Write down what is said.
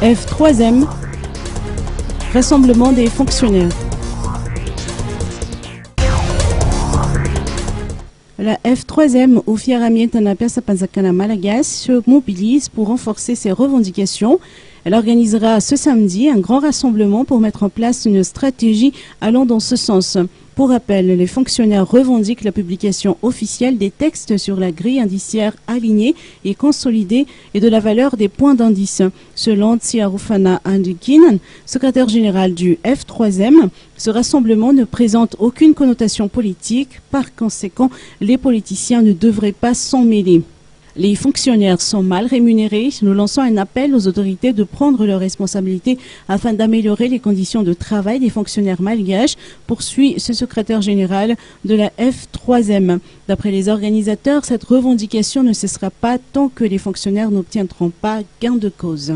F3M, Rassemblement des fonctionnaires. La F3M ou Fiaramienta Piazza Panzacana Malagas se mobilise pour renforcer ses revendications. Elle organisera ce samedi un grand rassemblement pour mettre en place une stratégie allant dans ce sens. Pour rappel, les fonctionnaires revendiquent la publication officielle des textes sur la grille indiciaire alignée et consolidée et de la valeur des points d'indice. Selon Tsiarufana Andukin, secrétaire général du F3M, ce rassemblement ne présente aucune connotation politique. Par conséquent, les politiciens ne devraient pas s'en mêler. Les fonctionnaires sont mal rémunérés. Nous lançons un appel aux autorités de prendre leurs responsabilités afin d'améliorer les conditions de travail des fonctionnaires malgaches, poursuit ce secrétaire général de la F3M. D'après les organisateurs, cette revendication ne cessera pas tant que les fonctionnaires n'obtiendront pas gain de cause.